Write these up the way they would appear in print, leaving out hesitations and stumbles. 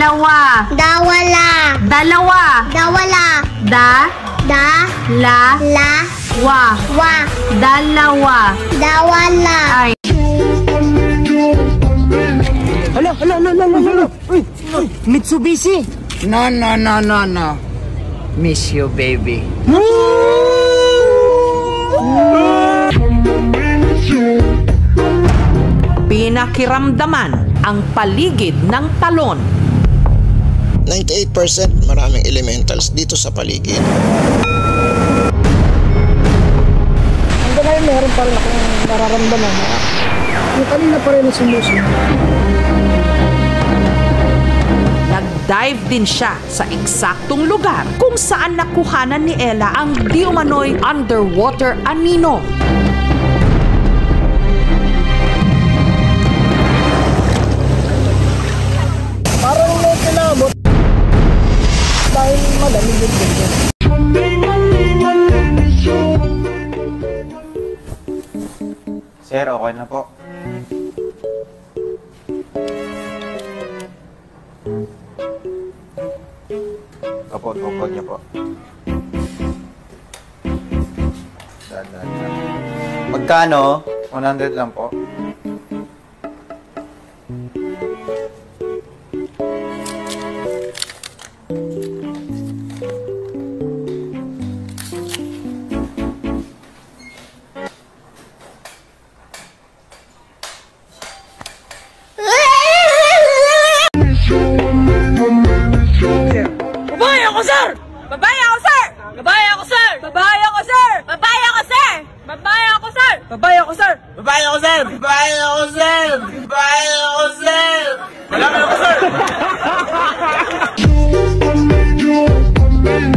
Dalawa. Dawala. Dalawa. Dawala. Da. Da. La. La. Wa. Wa. Dalawa. Dawala. Ay. Hala. Uy, Mitsubishi. No. Miss you, baby. Pinakiramdaman ang paligid ng talon. 98% maraming elementals dito sa paligid. Hanggang ngayon meron pa rin akong nararamdaman na yung kanina pa rin sumusunod. Nag-dive din siya sa eksaktong lugar kung saan nakuhanan ni Ella ang di umano'y underwater anino. Parang may kinabot dahil madami din. Sir, okay na po. Opo, tukod niya po. Dahan. Magkano? 100 lang po.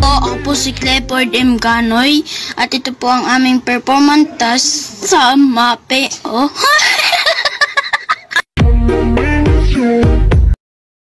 Ako po si Clifford M. Ganoy at ito po ang aming performance sa MAPE.